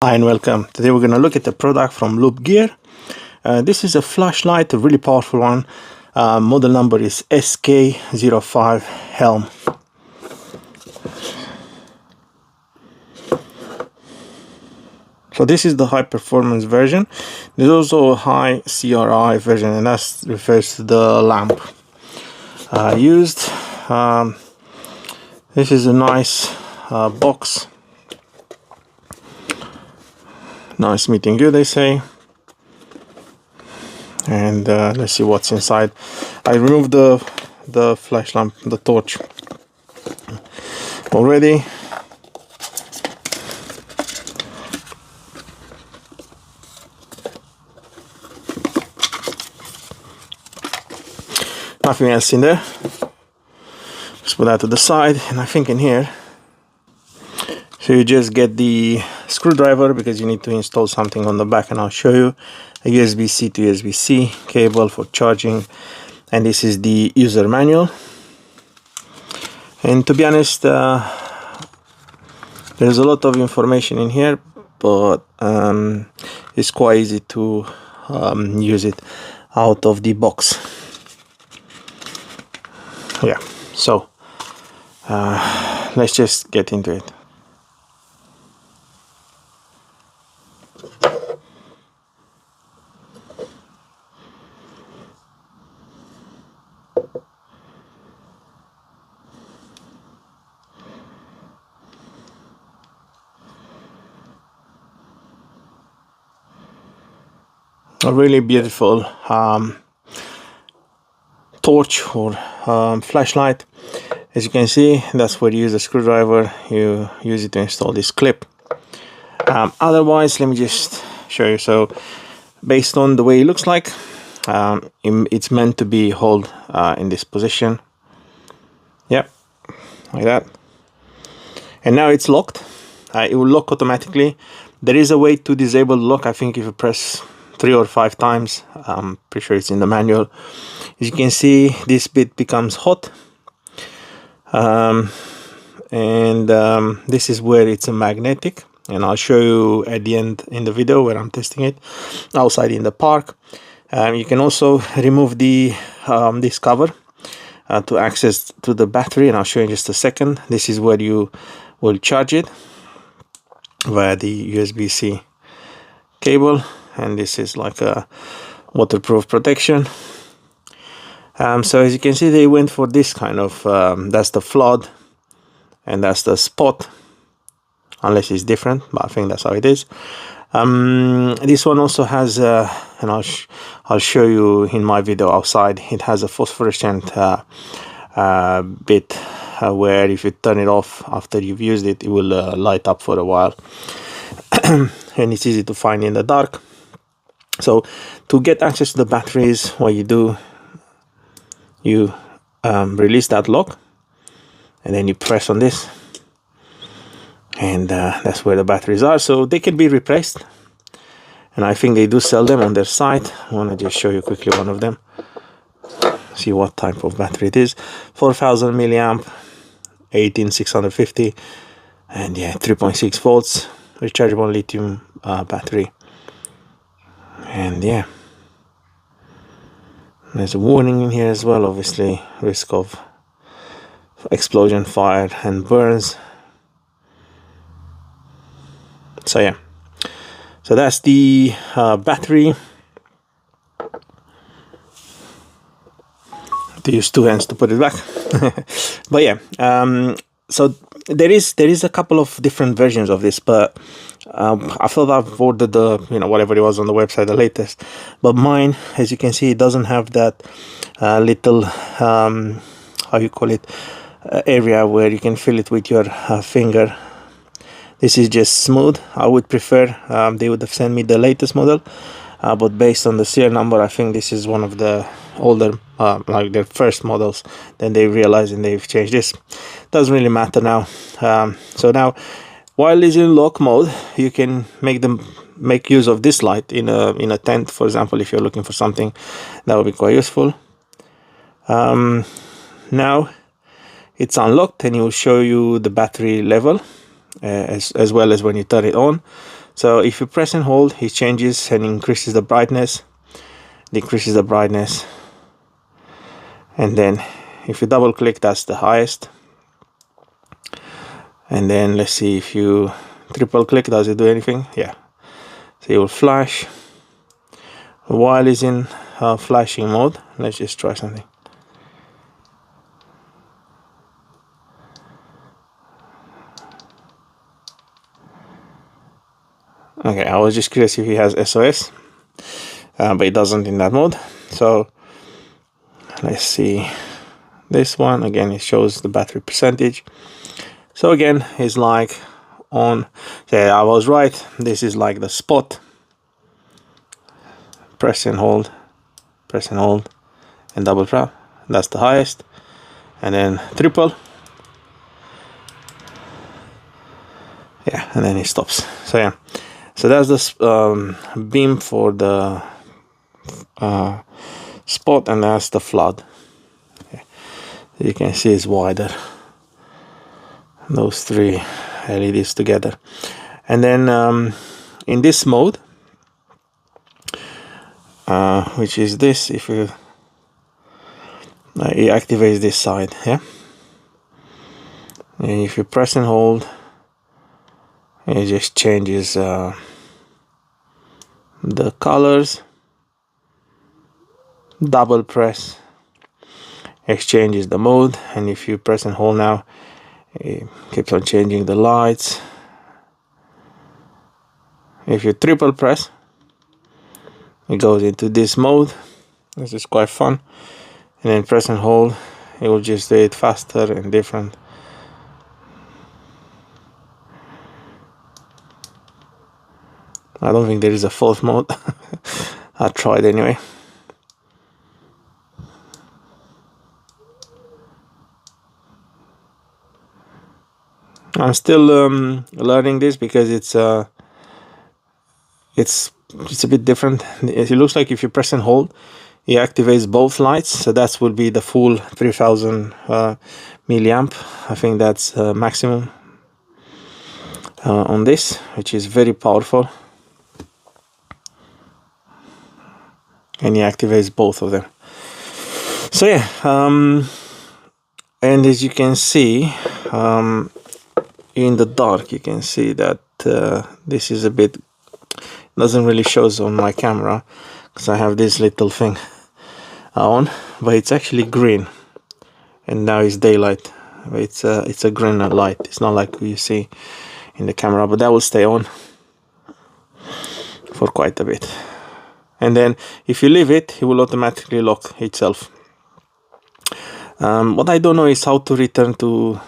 Hi and welcome. Today we're going to look at the product from Loop Gear. This is a flashlight, a really powerful one. Model number is SK-05 HELM. So this is the high performance version. There's also a high CRI version, and that refers to the lamp used. This is a nice box. Nice meeting you, they say. And let's see what's inside. I removed the flash lamp, the torch already. Nothing else in there. Just put that to the side, and I think in here, so you just get the screwdriver because you need to install something on the back, and I'll show you. A USB-C to USB-C cable for charging, and this is the user manual. And to be honest, there's a lot of information in here, but it's quite easy to use it out of the box. Yeah, so let's just get into it. A really beautiful torch or flashlight. As you can see, that's where you use a screwdriver. You use it to install this clip. Otherwise, let me just show you. So based on the way it looks like, it's meant to be held in this position. Yep, like that. And now it's locked. It will lock automatically. There is a way to disable the lock. I think if you press 3 or 5 times, I'm pretty sure it's in the manual. As you can see, this bit becomes hot, this is where it's a magnetic, and I'll show you at the end in the video where I'm testing it outside in the park. You can also remove the this cover to access to the battery, and I'll show you in just a second. This is where you will charge it via the USB-C cable, and this is like a waterproof protection. So as you can see, they went for this kind of that's the flood and that's the spot, unless it's different, but I think that's how it is. This one also has and I'll show you in my video outside, it has a phosphorescent bit where if you turn it off after you've used it, it will light up for a while. And it's easy to find in the dark. So to get access to the batteries, what you do, you release that lock, and then you press on this, and that's where the batteries are. So they can be replaced, and I think they do sell them on their site. I want to just show you quickly one of them, see what type of battery it is. 4000 milliamp, 18650, and yeah, 3.6 volts rechargeable lithium battery. And yeah, there's a warning in here as well, obviously risk of explosion, fire and burns. So yeah, so that's the battery. To use 2 hands to put it back. But yeah, so there is a couple of different versions of this, but I thought I've ordered the whatever it was on the website, the latest. But mine, as you can see, it doesn't have that little how you call it, area where you can feel it with your finger. This is just smooth. I would prefer they would have sent me the latest model, but based on the serial number, I think this is one of the older, like their first models. Then they realized and they've changed this. Doesn't really matter now. So now, while it's in lock mode, you can make use of this light in a tent, for example, if you're looking for something that would be quite useful. Now it's unlocked, and it will show you the battery level as well as when you turn it on. So if you press and hold, it changes and increases the brightness, decreases the brightness, and then if you double click, that's the highest. And then let's see, if you triple click, does it do anything? Yeah, so it will flash while it's in flashing mode. Let's just try something. Okay, I was just curious if he has SOS, but it doesn't in that mode. So let's see this one again. It shows the battery percentage. So again, it's like on. Yeah, I was right. This is like the spot. Press and hold, press and hold, and double tap. That's the highest, and then triple. Yeah, and then it stops. So yeah, so that's the beam for the spot, and that's the flood. Okay. You can see it's wider, those three LEDs together. And then in this mode, which is this, if you it activates this side, yeah, and if you press and hold, it just changes the colors. Double press exchanges the mode, and if you press and hold now, it keeps on changing the lights. If you triple press, it goes into this mode. This is quite fun. And then press and hold, it will just do it faster and different. I don't think there is a fourth mode. I tried anyway. I'm still learning this because it's a bit different. It looks like if you press and hold, it activates both lights, so that will be the full 3000 milliamp. I think that's maximum on this, which is very powerful, and it activates both of them. So yeah, and as you can see, in the dark, you can see that this is a bit, doesn't really show on my camera because I have this little thing on, but it's actually green, and now it's daylight. It's a green light. It's not like you see in the camera, but that will stay on for quite a bit. And then if you leave it, it will automatically lock itself. What I don't know is how to return to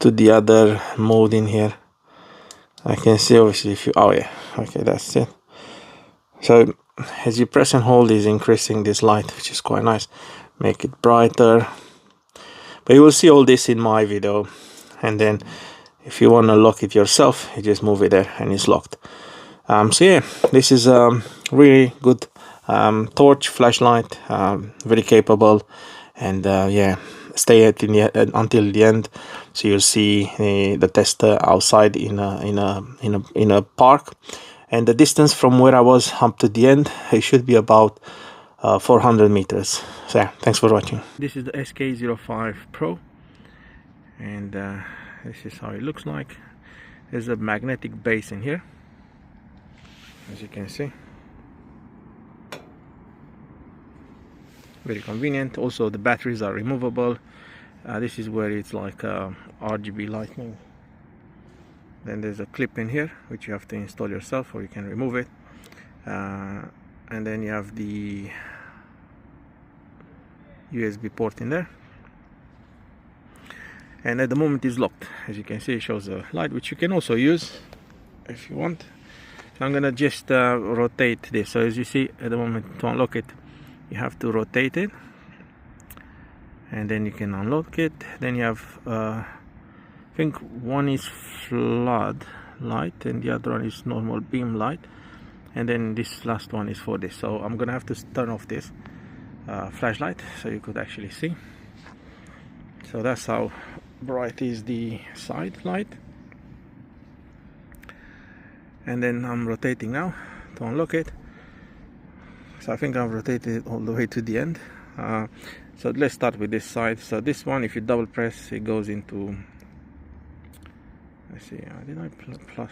the other mode in here. I can see obviously if you, oh yeah, okay, that's it. So as you press and hold, is increasing this light, which is quite nice. Make it brighter, but you will see all this in my video. And then if you want to lock it yourself, you just move it there and it's locked. So yeah, this is a really good torch flashlight, very capable, and yeah, stay at until the end. So you'll see the tester outside in a park, and the distance from where I was up to the end, it should be about 400 meters. So yeah, thanks for watching. This is the SK-05 Pro, and this is how it looks like. There's a magnetic base in here, as you can see. Very convenient. Also the batteries are removable. This is where it's like RGB lighting. Then there's a clip in here which you have to install yourself, or you can remove it. And then you have the USB port in there. And at the moment it's locked. As you can see, it shows a light, which you can also use if you want. So I'm gonna just rotate this. So as you see, at the moment, to unlock it, you have to rotate it, and then you can unlock it. Then you have I think one is flood light and the other one is normal beam light, and then this last one is for this. So I'm gonna have to turn off this flashlight so you could actually see. So that's how bright is the side light. and then I'm rotating now to unlock it. So I think I've rotated it all the way to the end. So let's start with this side. So this one, if you double press, it goes into, let's see, did I plus?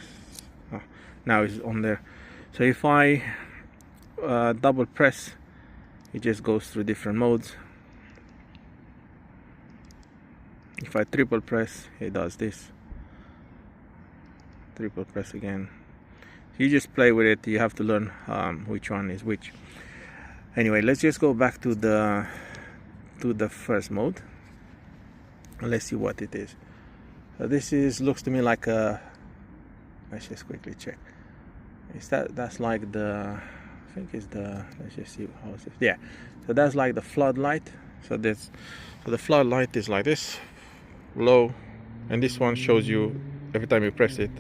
Oh, now it's on there. So if I double press, it just goes through different modes. If I triple press, it does this. Triple press again. You just play with it. You have to learn which one is which. Anyway, let's just go back to the first mode. Let's see what it is. So this looks to me like a, let's just quickly check. Is that's like the, I think it's the, let's just see how is it. Yeah, so that's like the floodlight. So the floodlight is like this, low, and this one shows you every time you press it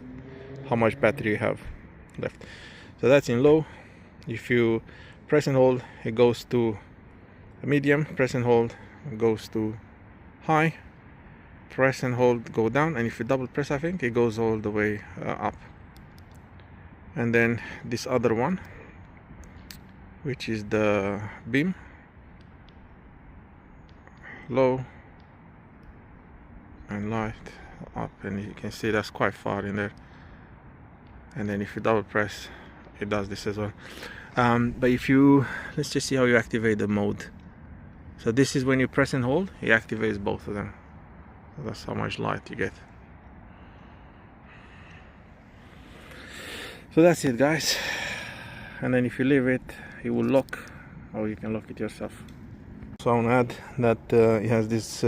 how much battery you have left. So that's in low. If you press and hold, it goes to medium. Press and hold, it goes to high. Press and hold, go down, and if you double press, I think it goes all the way up. And then this other one, which is the beam, low and light, up, and you can see that's quite far in there. And then if you double press, it does this as well. But if you, let's just see how you activate the mode. So this is when you press and hold, it activates both of them. That's how much light you get. So that's it, guys. And then if you leave it, it will lock, or you can lock it yourself. So I want to add that it has this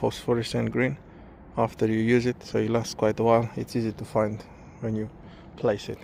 phosphorescent green after you use it, so it lasts quite a while. It's easy to find when you place it.